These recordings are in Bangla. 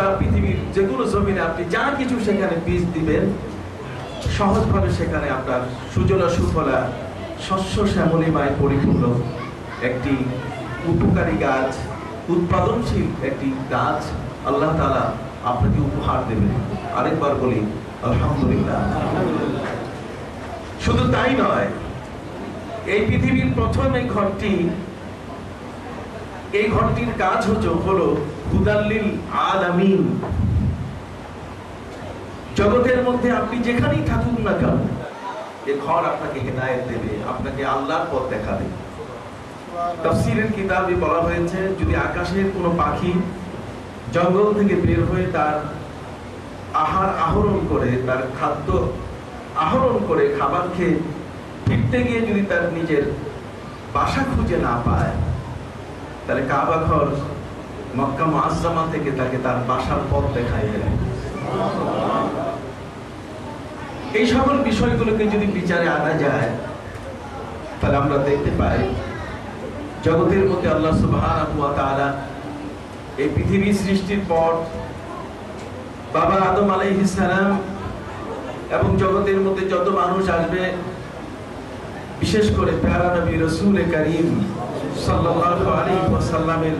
গোটা পৃথিবীর যে কোনো জমিনে আপনি যা কিছু সেখানে বীজ দিবেন, সহজভাবে সেখানে আপনার সুজলা সুফলা শস্য শ্যামলিমায় পরিপূর্ণ একটি উপকারী গাছ, উৎপাদনশীল একটি গাছ আল্লাহ তাআলা আপনাকে উপহার দেবেন। আরেকবার বলি আলহামদুলিল্লাহ। শুধু তাই নয়, এই পৃথিবীর প্রথম এই ঘরটির কাজ হলো হুদাল্লিল আলামিন। জগতের মধ্যে আপনি যেখানেই থাকুন না কেন, এই ঘর আপনাকে হেদায়েত দেবে, আপনাকে আল্লাহর পথ দেখাবে। তাফসীরের কিতাবে বলা হয়েছে, যদি আকাশের কোনো পাখি জঙ্গল থেকে বের হয়ে তার আহার আহরণ করে, তার খাদ্য আহরণ করে খাবার খেয়ে ফিরতে গিয়ে যদি তার নিজের বাসা খুঁজে না পায়, তাহলে কাবা ঘর মক্কা মুআজ্জামা থেকে তাকে তার বাসার পথ দেখায় দেবে। এই সকল বিষয়গুলোকে যদি বিচারে আনা যায়, তাহলে আমরা দেখতে পাই জগতের মধ্যে আল্লাহ সুবহানাহু ওয়া তাআলা এই পৃথিবী সৃষ্টির পর বাবা আদম আলাইহিস সালাম এবং জগতের মধ্যে যত মানুষ আসবে, বিশেষ করে প্যারা নবী রাসূল করিম সাল্লাল্লাহু আলাইহি ওয়াসাল্লামের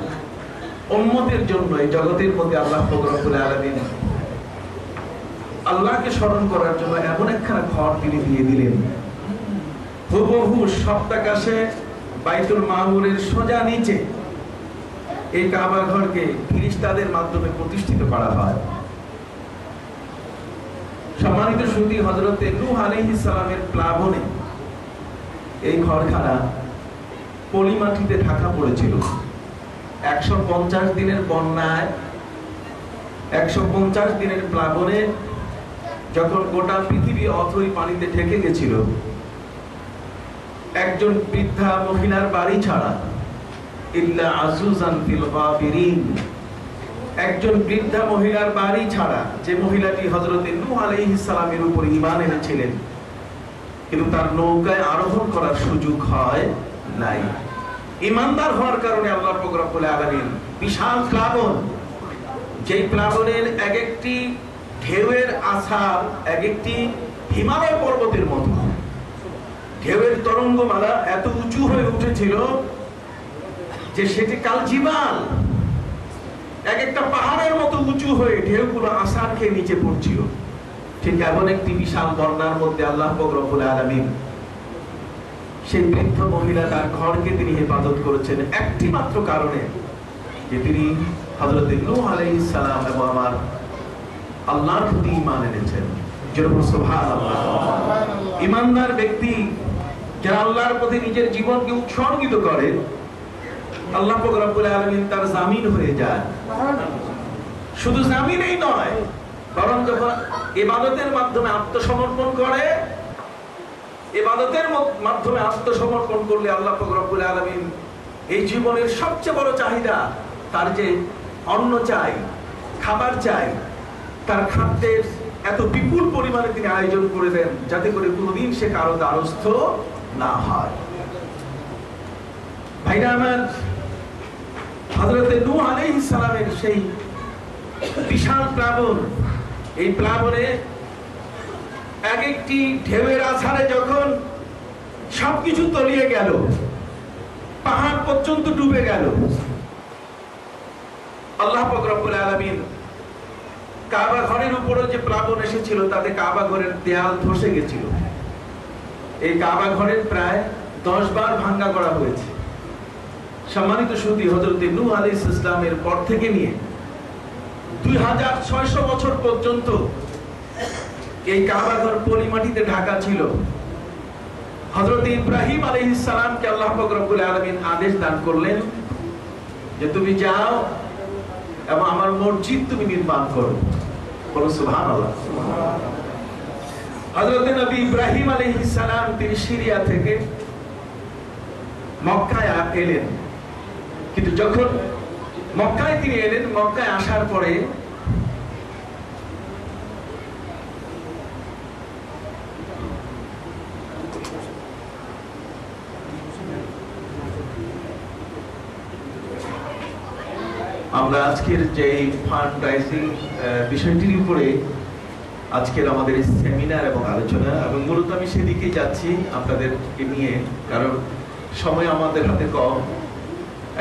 উম্মতের জন্য এই জগতের মধ্যে আল্লাহ পাক রব্বুল আলামিন আল্লাহকে স্মরণ করার জন্য এমন একখানা ঘর তিনি দিয়ে দিলেন। হুবহু সপ্তাকাশে বাইতুল মামুরের সোজা নিচে এই কাবা ঘরকে ফেরেশতাদের মাধ্যমে প্রতিষ্ঠিত করা হয়। সম্মানিত সুধী, হযরতে নূহ আলাইহিস সালামের প্লাবনে এই ঘরখানা পলিমাটিতে ঢাকা পড়েছিল। 150 দিনের বন্যায়, 150 দিনের প্লাবনে যখন গোটা পৃথিবী অথই পানিতে ঢেকে গেছিল, একজন বৃদ্ধা মহিলার বাড়ি ছাড়া, ইল্লা আজুজান ফিল গাবিরিন, একজন বৃদ্ধা মহিলার বাড়ি ছাড়া, যে মহিলাটি হযরতে নূহ আলাইহিস সালামের উপর ঈমান এনেছিলেন, কিন্তু তার নৌকায় আরোহণ করার সুযোগ হয় নাই। ঈমানদার হওয়ার কারণে আল্লাহ পাক রব্বুল আলামিন বিশাল প্লাবন, যেই প্লাবনের এক একটি ঢেউয়ের আছাড় এক একটি হিমালয় পর্বতের মতো, ঢেউয়ের তরঙ্গমালা এত উঁচু হয়ে উঠেছিল যে সেটি কাল জিবাল, এক একটা পাহাড়ের মতো উঁচু হয়ে ঢেউগুলো আছাড় খেয়ে নিচে পড়ছিল। ঠিক এমন একটি বিশাল বন্যার মধ্যে আল্লাহ পাক রব্বুল আলামিন সেই বৃদ্ধ মহিলা তার ঘরকে তিনি হেফাজত করেছেন একটি মাত্র কারণে, যে তিনি হযরতে নূহ আলাইহিস সালাম এবং আমার আল্লাহর প্রতি ঈমান এনেছেন। যেরকম সুবহানাল্লাহ, ঈমানদার ব্যক্তি যারা আল্লাহর প্রতি নিজের জীবনকে উৎসর্গিত করে, আল্লাহ পাক রব্বুল আলামিন তার জামিন হয়ে যায়। শুধু জামিনই নয়, বরং যখন ইবাদতের মাধ্যমে আত্মসমর্পণ করে, ইবাদতের মাধ্যমে আত্মসমর্পণ করলে আল্লাহ পাক রব্বুল আলামিন এই জীবনের সবচেয়ে বড় চাহিদা, তার যে অন্ন চাই, খাবার চাই, তার খাদ্যের এত বিপুল পরিমাণে তিনি আয়োজন করে দেন, যাতে করে কোনোদিন সে কারো দ্বারস্থ না হয়। ভাইরা আমার, হযরতে নূহ আলাইহিস সালামের সেই বিশাল প্লাবন, এই প্লাবনে এক একটি ঢেউয়ের আছাড়ে যখন সবকিছু তলিয়ে গেল, পাহাড় পর্যন্ত ডুবে গেল, আল্লাহ পাক রব্বুল আলামিন কাবা ঘরের উপরে যে প্লাবন এসেছিল তাতে কাবা ঘরের দেয়াল ধসে গেছিল। এই কাবা ঘরের প্রায় 10 বার ভাঙ্গা করা হয়েছে। সম্মানিত সুধী, হযরতে নূহ আলাইহিস সালামের পর থেকে নিয়ে 2600 বছর পর্যন্ত এই কাবা ঘর পলিমাটিতে ঢাকা ছিল। হযরতে ইব্রাহিম আলাইহিস সালামকে আল্লাহ পাক রব্বুল আলামিন আদেশ দান করলেন যে তুমি যাও এবং আমার মসজিদ তুমি নির্মাণ করো। বলো সুবহানাল্লাহ। হযরতে নবী ইব্রাহিম আলাইহিস সালাম তিনি সিরিয়া থেকে মক্কায় এলেন, কিন্তু যখন মক্কায় তিনি এলেন, মক্কায় আসার পরে আমরা আজকের যে ফান্ড রাইজিং বিষয়টির উপরে আজকের আমাদের এই সেমিনার এবং আলোচনা, এবং মূলত আমি সেদিকেই যাচ্ছি আপনাদেরকে নিয়ে, কারণ সময় আমাদের হাতে কম।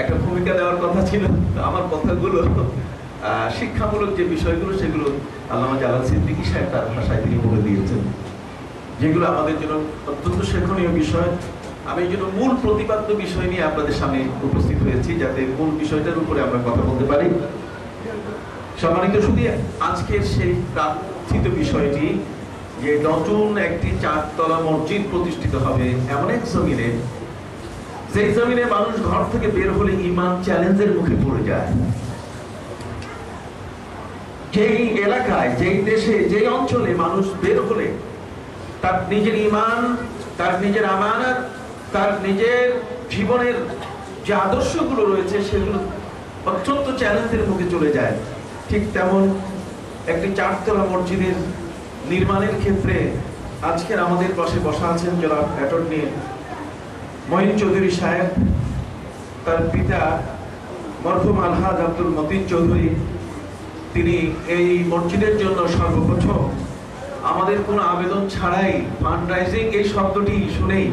একটা ভূমিকা দেওয়ার কথা ছিল, আমার কথাগুলো শিক্ষামূলক যে বিষয়গুলো সেগুলো আল্লামা জালাল সিদ্দিকী সাহেব তার ভাষায় তিনি বলে দিয়েছেন, যেগুলো আমাদের জন্য অত্যন্ত শিক্ষণীয় বিষয়। আমি এই জন্য মূল প্রতিপাদ্য বিষয় নিয়ে আপনাদের সামনে উপস্থিত হয়েছি, যাতে মূল বিষয়টার উপরে আমরা কথা বলতে পারি। সম্মানিত শুধু আজকের সেই প্রার্থিত বিষয়টি যে নতুন একটি 4 তলা মসজিদ প্রতিষ্ঠিত হবে এমন এক জমিনে, যেই জমিনে মানুষ ঘর থেকে বের হলে ঈমান চ্যালেঞ্জের মুখে পড়ে যায়। যেই এলাকায়, যেই দেশে, যেই অঞ্চলে মানুষ বের হলে তার নিজের ঈমান, তার নিজের আমানত, তার নিজের জীবনের যে আদর্শগুলো রয়েছে সেগুলো অত্যন্ত চ্যালেঞ্জের মুখে চলে যায়। ঠিক তেমন একটি 4 তলা মসজিদের নির্মাণের ক্ষেত্রে আজকের আমাদের পাশে বসা আছেন জনাব অ্যাটর্নি মঈন চৌধুরী সাহেব। তার পিতা মরহুম আলহাজ আব্দুল মতিন চৌধুরী, তিনি এই মসজিদের জন্য সর্বপ্রথম আমাদের কোনো আবেদন ছাড়াই ফান্ড রাইজিং এই শব্দটি শুনেই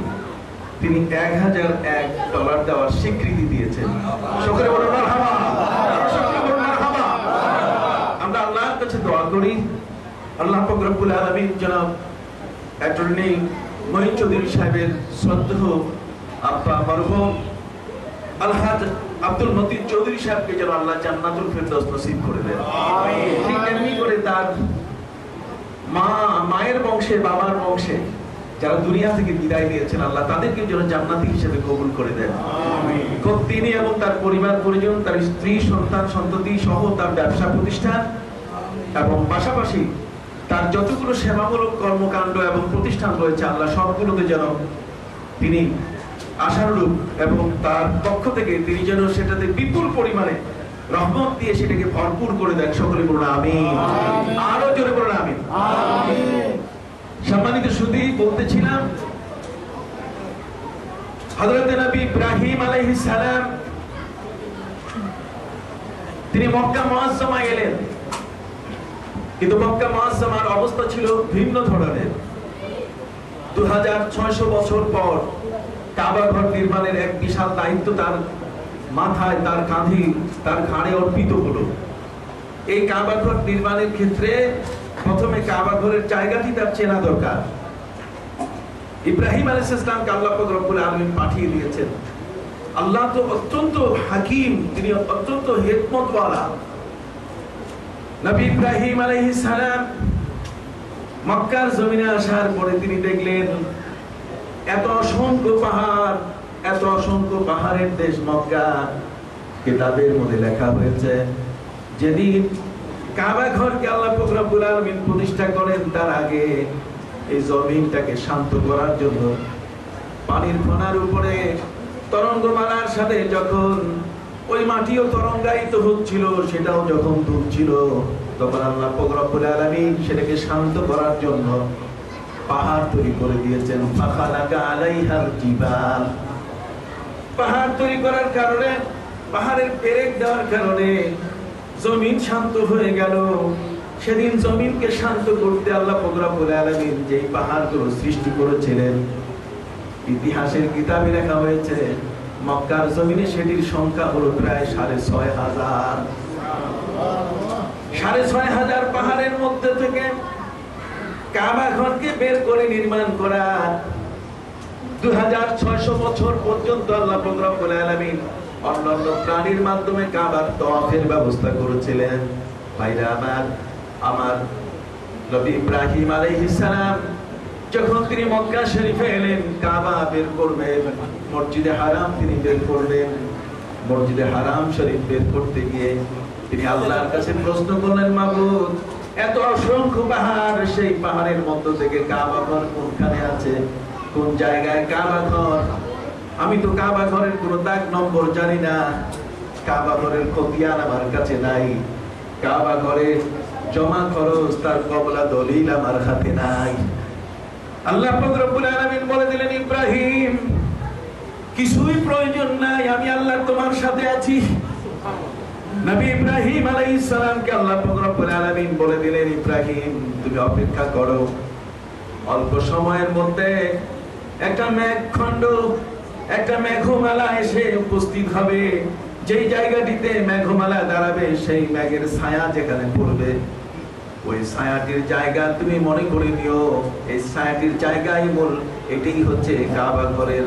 তিনি $1001 দেওয়ার স্বীকৃতি দিয়েছেন। সকলে বলুন মারহাবা। আমরা আল্লাহর কাছে দোয়া করি, আল্লাহ পাক রব্বুল আলামিন জনাব অ্যাটর্নি মঈন চৌধুরী সাহেবের শ্রদ্ধেয় আব্বা মরহুম আলহাজ আব্দুল মতিন চৌধুরী সাহেবকে যেন আল্লাহ জান্নাতুল ফেরদৌস নসিব করে দেন। ঠিক তেমনি করে তার মায়ের বংশে, বাবার বংশে যারা দুনিয়া থেকে বিদায় নিয়েছেন, আল্লাহ তাদেরকে যেন জান্নাতি হিসেবে কবুল করে দেন। তিনি এবং তার পরিবার পরিজন, তার স্ত্রী, সন্তান, সন্ততি সহ তার ব্যবসা প্রতিষ্ঠান এবং পাশাপাশি তার যতগুলো সেবামূলক কর্মকাণ্ড এবং প্রতিষ্ঠান রয়েছে, আল্লাহ সবগুলোতে যেন তিনি আশানুরূপ এবং তার পক্ষ থেকে তিনি যেন সেটাতে বিপুল পরিমাণে রহমত দিয়ে সেটাকে ভরপুর করে দেন। সকলে বলুন আমিন। আরো জোরে বলুন আমিন। সম্মানিত শুধু বলতেছিলাম, হযরত নবী ইব্রাহিম আলাইহিস সালাম তিনি মক্কা মুআজ্জামা এলেন, কিন্তু মক্কা মুআজ্জামার অবস্থা ছিল ভিন্ন ধরনের। 2600 বছর পর কাবা ঘর নির্মাণের এক বিশাল দায়িত্ব তার মাথায়, তার কাঁধে, তার ঘাড়ে অর্পিত হলো। এই কাবা ঘর নির্মাণের ক্ষেত্রে প্রথমে কাবা ঘরের জায়গাটি তার চেনা দরকার। ইব্রাহিম আলাইহিস সালামকে আল্লাহ পাক রব্বুল আলামিন পাঠিয়ে দিয়েছেন। আল্লাহ তো অত্যন্ত হাকিম, তিনি অত্যন্ত হিকমতওয়ালা। নবী ইব্রাহিম আলাইহিস সালাম মক্কার জমিনে আসার পরে তিনি দেখলেন এত অসংখ্য পাহাড়, এত অসংখ্য পাহাড়ের দেশ মক্কা। কিতাবের মধ্যে লেখা হয়েছে যেদিন কাবা ঘরকে আল্লাহ পাক রব্বুল আলামিন প্রতিষ্ঠা করেন, তার আগে এই জমিনটাকে শান্ত করার জন্য পানির ফোনার উপরে তরঙ্গমালার সাথে যখন ওই মাটিও তরঙ্গায়িত হচ্ছিল, সেটাও যখন দুলছিল, তখন আল্লাহ পাক রব্বুল আলামিন সেটাকে শান্ত করার জন্য পাহাড় তৈরি করে দিয়েছেন। ফাখালাকা আলাইহাল জিবাল, পাহাড় তৈরি করার কারণে, পাহাড়ের পেরেক দেওয়ার কারণে জমিন শান্ত হয়ে গেল। সেদিন জমিনকে শান্ত করতে আল্লাহ পাক রব্বুল আলামিন যেই পাহাড়গুলো সৃষ্টি করেছিলেন, ইতিহাসের কিতাবে লেখা হয়েছে মক্কার জমিনে সেটির সংখ্যা হলো প্রায় 6500। 6500 পাহাড়ের মধ্যে থেকে কাবা ঘরকে বের করে নির্মাণ করা 2600 বছর পর্যন্ত আল্লাহ পাক রব্বুল আলামিন অন্যান্য প্রাণীর মাধ্যমে কাবার তওয়াফের ব্যবস্থা করেছিলেন। ভাইরা আমার নবী ইব্রাহিম আলাইহিস সালাম যখন তিনি মক্কা শরীফে এলেন, কাবা বের করবেন, মসজিদে হারাম তিনি বের করবেন। মসজিদে হারাম শরীফ বের করতে গিয়ে তিনি আল্লাহর কাছে প্রশ্ন করলেন, মাবুদ এত অসংখ্য পাহাড়, সেই পাহাড়ের মধ্য থেকে কাবা ঘর কোনখানে আছে, কোন জায়গায় কাবা ঘর? আমি তো কাবা ঘরের কোনো দাগ নম্বর জানি না, কাবা ঘরের খতিয়ান আমার কাছে নাই, কাবা ঘরে জমা খরচ তার কবলা দলিল আমার হাতে নাই। আল্লাহ পাক রব্বুল আলামিন বলে দিলেন, ইব্রাহিম কিছুই প্রয়োজন নাই, আমি আল্লাহ তোমার সাথে আছি। নবী ইব্রাহিম আলাইহিস সালামকে আল্লাহ পাক রব্বুল আলামিন বলে দিলেন, ইব্রাহিম তুমি অপেক্ষা করো, অল্প সময়ের মধ্যে একটা মেঘখণ্ড, একটা মেঘমালা এসে উপস্থিত হবে। যেই জায়গাটিতে মেঘমালা দাঁড়াবে, সেই মেঘের ছায়া যেখানে পড়বে, ওই ছায়াটির জায়গা তুমি মনে করে নিও, এই ছায়াটির জায়গায় মূল, এটাই হচ্ছে কাবা ঘরের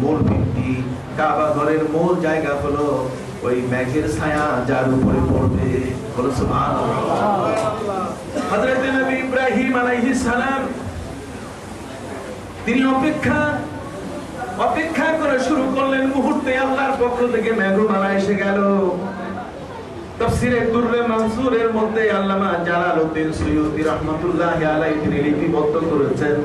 মূল ভিত্তি। কাবা ঘরের মূল জায়গা হলো ওই মেঘের ছায়া যার উপরে পড়বে। বলো সুবহানাল্লাহ। হযরত নবী ইব্রাহিম আলাইহিস সালাম তিনি অপেক্ষা করে শুরু করলেন। মুহূর্তে আল্লাহর পক্ষ থেকে মেঘমালা এসে গেল। তাফসীরে দুররে মানসুরের মধ্যে আল্লামা জালালউদ্দিন সুয়ুতী রাহমাতুল্লাহি আলাইহি লিপিবদ্ধ করেছেন,